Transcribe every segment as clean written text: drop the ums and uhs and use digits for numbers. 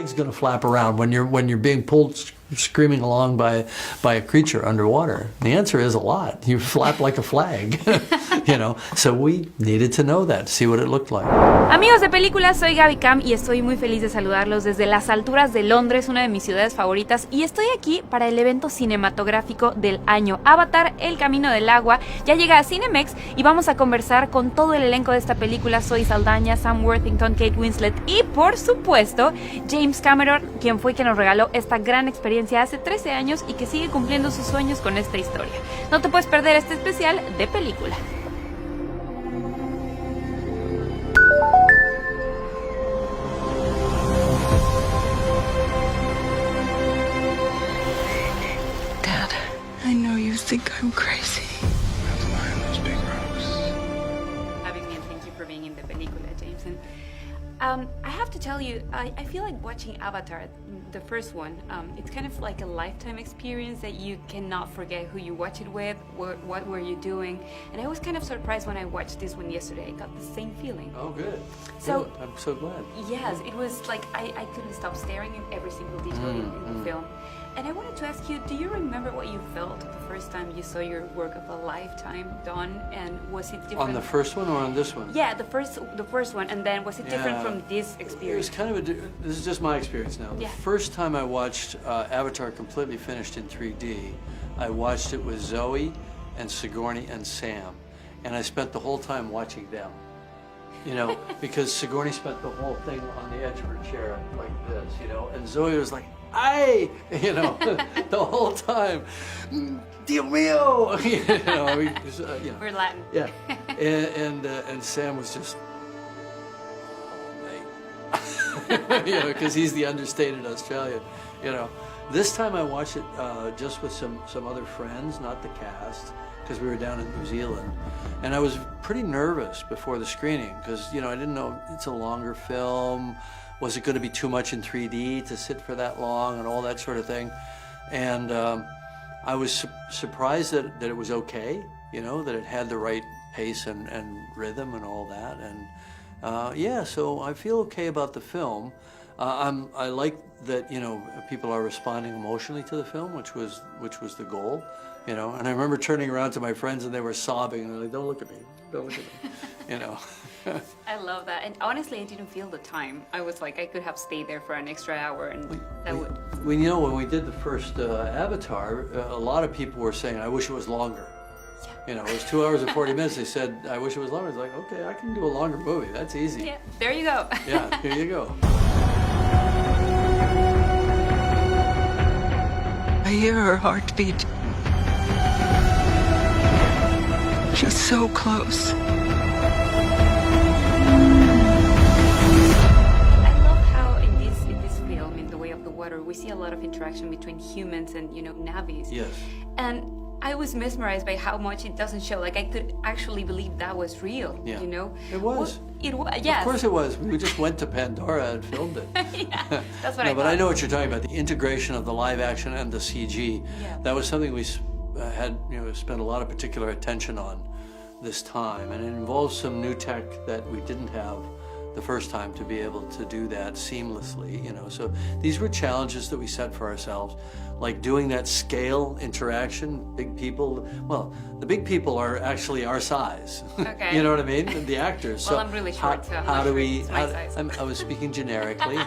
flag's going to flap around when you're being pulled screaming along by a creature underwater? And the answer is a lot. You flap like a flag, you know. So we needed to know that, see what it looked like. Amigos de Película, soy Gaby Cam y estoy muy feliz de saludarlos desde las alturas de Londres, una de mis ciudades favoritas, y estoy aquí para el evento cinematográfico del año, Avatar, El Camino del Agua. Ya llega a Cinemex y vamos a conversar con todo el elenco de esta película: Zoe Saldaña, Sam Worthington, Kate Winslet y, por supuesto, James Cameron, quien fue quien nos regaló esta gran experiencia hace 13 años y que sigue cumpliendo sus sueños con esta historia. No te puedes perder este especial de Película. Dad, I know you think I'm crazy. That's behind those big rocks. Having me, and thank you for being in the Película, James. And I have to tell you, I feel like watching Avatar, the first one, it's kind of like a lifetime experience that you cannot forget who you watch it with, what were you doing. And I was kind of surprised when I watched this one yesterday. I got the same feeling. Oh, good. So, good. I'm so glad. Yes, it was like I couldn't stop staring at every single detail in the film. And I wanted to ask you, do you remember what you felt the first time you saw your work of a lifetime done? And was it different? On the first one or on this one? Yeah, the first one. And then was it different from this experience? It was kind of this is just my experience now. The first time I watched Avatar completely finished in 3D, I watched it with Zoe and Sigourney and Sam. And I spent the whole time watching them. You know, because Sigourney spent the whole thing on the edge of her chair like this, you know, and Zoe was like, "Ay," you know, the whole time. Dio mio, you know, you know. We're Latin. Yeah, and Sam was just, oh, mate, you know, because he's the understated Australian, you know. This time I watched it just with some other friends, not the cast, because we were down in New Zealand, and I was pretty nervous before the screening because, you know, I didn't know it's a longer film. Was it going to be too much in 3D to sit for that long and all that sort of thing? And I was surprised that it was okay, you know, that it had the right pace and rhythm and all that. And yeah, so I feel okay about the film. I like that, you know, people are responding emotionally to the film, which was the goal, you know. And I remember turning around to my friends and they were sobbing and they're like, "Don't look at me, don't look at me," you know. I love that. And honestly, I didn't feel the time. I was like, I could have stayed there for an extra hour and you know, when we did the first Avatar, a lot of people were saying, "I wish it was longer." Yeah. You know, it was 2 hours and 40 minutes. They said, "I wish it was longer." It's like, okay, I can do a longer movie. That's easy. Yeah, there you go. Yeah, here you go. I hear her heartbeat. She's so close. We see a lot of interaction between humans and, you know, Navis. Yes. And I was mesmerized by how much it doesn't show. Like, I could actually believe that was real, you know? It was. Well, it was, yes. Of course it was. We just went to Pandora and filmed it. Yeah, that's what no, I but thought. I know what you're talking about, the integration of the live action and the CG. Yeah. That was something we had, you know, spent a lot of particular attention on this time. And it involves some new tech that we didn't have the first time to be able to do that seamlessly, you know. So these were challenges that we set for ourselves, like doing that scale interaction. Big people, well, the big people are actually our size. Okay. You know what I mean? The actors. Well, so I'm really short, so I'm how not do sure we? it's my size. I was speaking generically,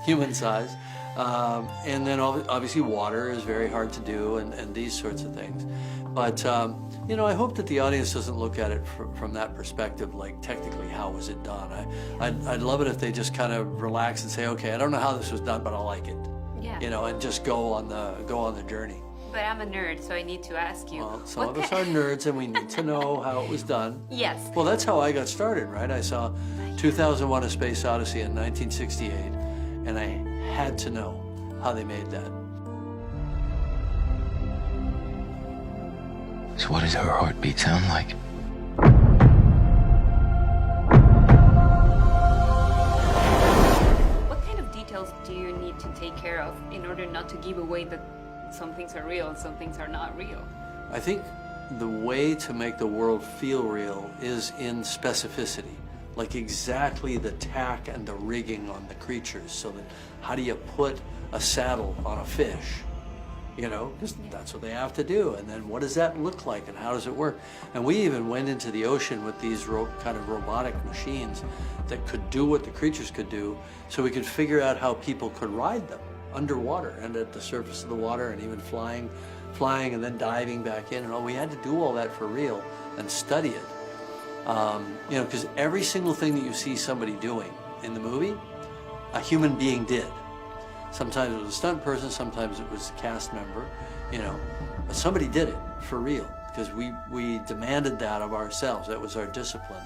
human size, and then obviously water is very hard to do, and these sorts of things. But you know, I hope that the audience doesn't look at it from that perspective, like technically how was it done. I'd love it if they just kind of relax and say, okay, I don't know how this was done, but I like it. Yeah. You know, and just go on the journey. But I'm a nerd, so I need to ask you. Well, some of us are nerds, and we need to know how it was done. Yes. Well, that's how I got started, right? I saw 2001: A Space Odyssey in 1968, and I had to know how they made that. So what does her heartbeat sound like? What kind of details do you need to take care of in order not to give away that some things are real and some things are not real? I think the way to make the world feel real is in specificity. like exactly the tack and the rigging on the creatures. So that how do you put a saddle on a fish? You know, because that's what they have to do. And then what does that look like and how does it work? And we even went into the ocean with these kind of robotic machines that could do what the creatures could do, so we could figure out how people could ride them underwater and at the surface of the water, and even flying and then diving back in and all. We had to do all that for real and study it. You know, because every single thing that you see somebody doing in the movie, a human being did. Sometimes it was a stunt person, sometimes it was a cast member, you know, but somebody did it for real, because we demanded that of ourselves. That was our discipline,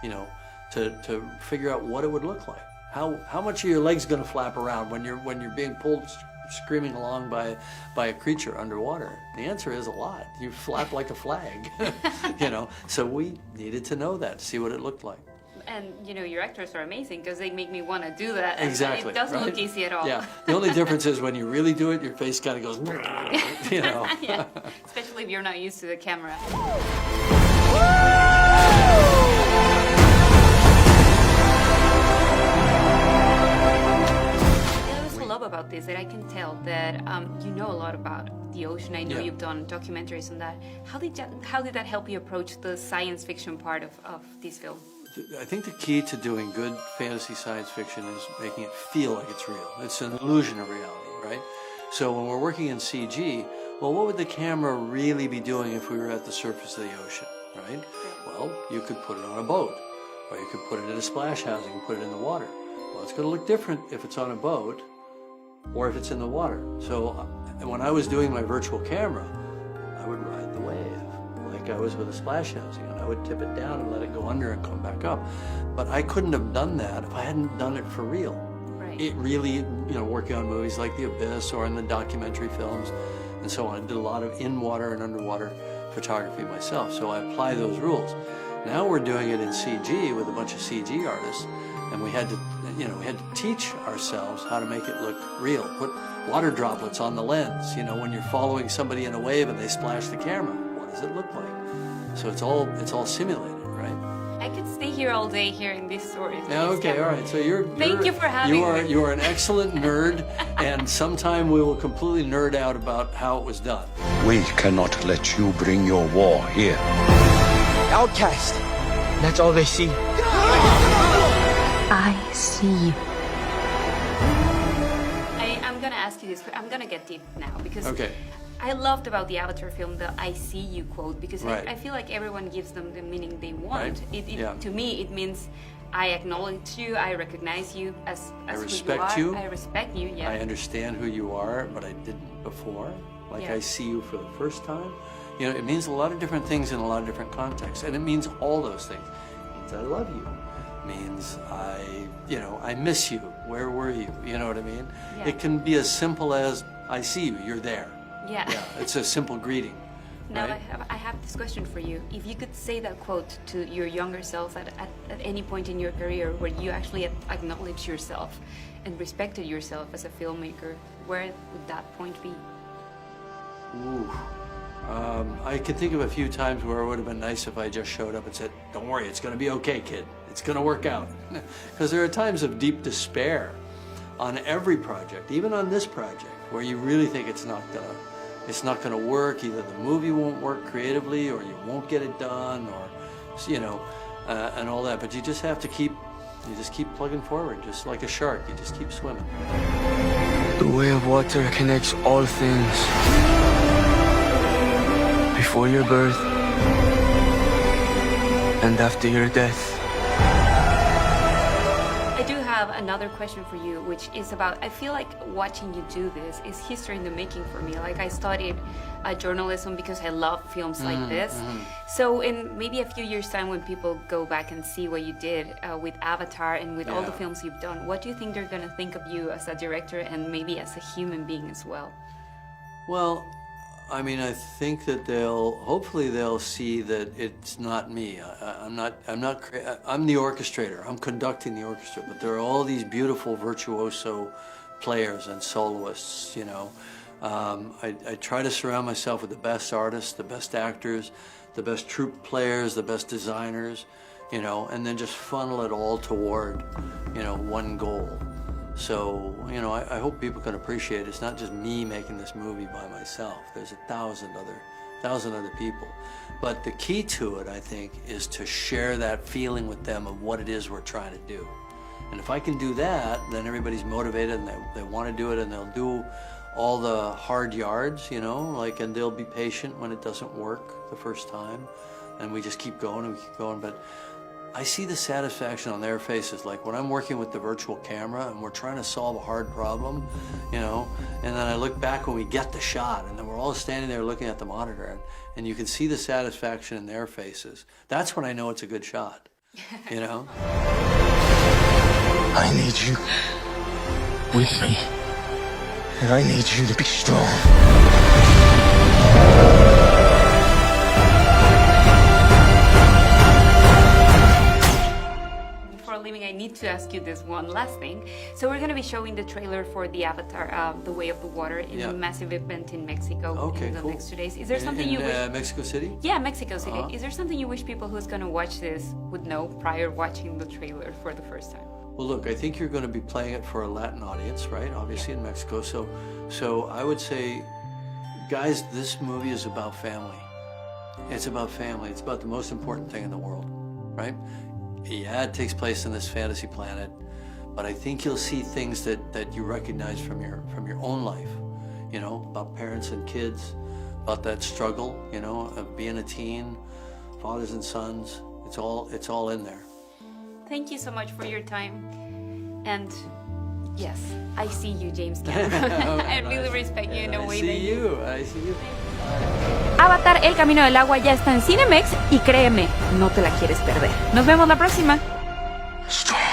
you know, to figure out what it would look like. How much are your legs going to flap around when you're being pulled screaming along by a creature underwater? The answer is a lot. You flap like a flag, you know. So we needed to know that, to see what it looked like. And, you know, your actors are amazing because they make me want to do that. And exactly. It doesn't right? look easy at all. Yeah. The only difference is when you really do it, your face kind of goes, you know. Yeah. Especially if you're not used to the camera. Love about this that I can tell that you know a lot about the ocean. I know you've done documentaries on that. How did that help you approach the science fiction part of this film? I think the key to doing good fantasy science fiction is making it feel like it's real. It's an illusion of reality, right? So when we're working in CG, well, what would the camera really be doing if we were at the surface of the ocean, right? Well, you could put it on a boat, or you could put it in a splash housing and put it in the water. Well, it's going to look different if it's on a boat or if it's in the water. So when I was doing my virtual camera, I would ride the wave like I was with a splash housing, and I would tip it down and let it go under and come back up. But I couldn't have done that if I hadn't done it for real. Right. It really, you know, working on movies like The Abyss or in the documentary films and so on. I did a lot of in-water and underwater photography myself, so I apply those rules. Now we're doing it in CG with a bunch of CG artists, and we had to, you know, we had to teach ourselves how to make it look real. Put water droplets on the lens, you know, when you're following somebody in a wave and they splash the camera, what does it look like? So it's all simulated, right? I could stay here all day hearing these stories. Yeah, okay, all right. So Thank you for having me. You are an excellent nerd, and sometime we will completely nerd out about how it was done. We cannot let you bring your war here. Outcast. That's all they see. I see you. I'm gonna ask you this. I'm gonna get deep now because Okay. I loved about the Avatar film the "I see you" quote, because Right. I feel like everyone gives them the meaning they want. Right. It Yeah. To me, it means I acknowledge you, I recognize you as who respect you are. you. I respect you. Yeah. I understand who you are, but I didn't before. Like Yeah. I see you for the first time. You know, it means a lot of different things in a lot of different contexts, and it means all those things. It means I love you. It means I miss you. Where were you? You know what I mean? Yeah. It can be as simple as I see you. You're there. Yeah. Yeah. It's a simple greeting. Now right? I have this question for you. If you could say that quote to your younger self at any point in your career where you actually acknowledged yourself and respected yourself as a filmmaker, where would that point be? Ooh. I can think of a few times where it would have been nice if I just showed up and said, "Don't worry, it's going to be okay, kid. It's going to work out." Because there are times of deep despair on every project, even on this project, where you really think it's not going to work. Either the movie won't work creatively, or you won't get it done, or and all that. But you just have to keep plugging forward, just like a shark. You just keep swimming. The way of water connects all things. Before your birth and after your death. I do have another question for you, which is about, I feel like watching you do this is history in the making for me. Like, I studied journalism because I love films like this. So in maybe a few years' time, when people go back and see what you did with Avatar and with all the films you've done, what do you think they're going to think of you as a director and maybe as a human being as well? Well, I mean, I think that hopefully they'll see that it's not me. I'm the orchestrator. I'm conducting the orchestra, but there are all these beautiful virtuoso players and soloists, you know. I try to surround myself with the best artists, the best actors, the best troupe players, the best designers, you know, and then just funnel it all toward, you know, one goal. So, you know, I hope people can appreciate it. It's not just me making this movie by myself. There's 1,000 other people. But the key to it, I think, is to share that feeling with them of what it is we're trying to do. And if I can do that, then everybody's motivated and they want to do it, and they'll do all the hard yards, you know, like, and they'll be patient when it doesn't work the first time. And we just keep going and we keep going. But I see the satisfaction on their faces, like when I'm working with the virtual camera and we're trying to solve a hard problem, you know, and then I look back when we get the shot, and then we're all standing there looking at the monitor, and you can see the satisfaction in their faces. That's when I know it's a good shot, you know? I need you with me. And I need you to be strong. Before leaving, I need to ask you this one last thing. So we're going to be showing the trailer for the Avatar, The Way of the Water, in a massive event in Mexico in the next 2 days. Is there something you wish... Mexico City? Yeah, Mexico City. Is there something you wish people who's going to watch this would know prior watching the trailer for the first time? Well, look, I think you're going to be playing it for a Latin audience, right? Obviously in Mexico. So I would say, guys, this movie is about family. It's about family. It's about the most important thing in the world, right? Yeah, it takes place in this fantasy planet, but I think you'll see things that you recognize from your own life, you know, about parents and kids, about that struggle, you know, of being a teen, fathers and sons. It's all in there. Thank you so much for your time. And yes, I see you, James Cameron. I really respect you in a way that you... I see you. Avatar, El Camino del Agua ya está en Cinemex y créeme, no te la quieres perder. Nos vemos la próxima. Strong.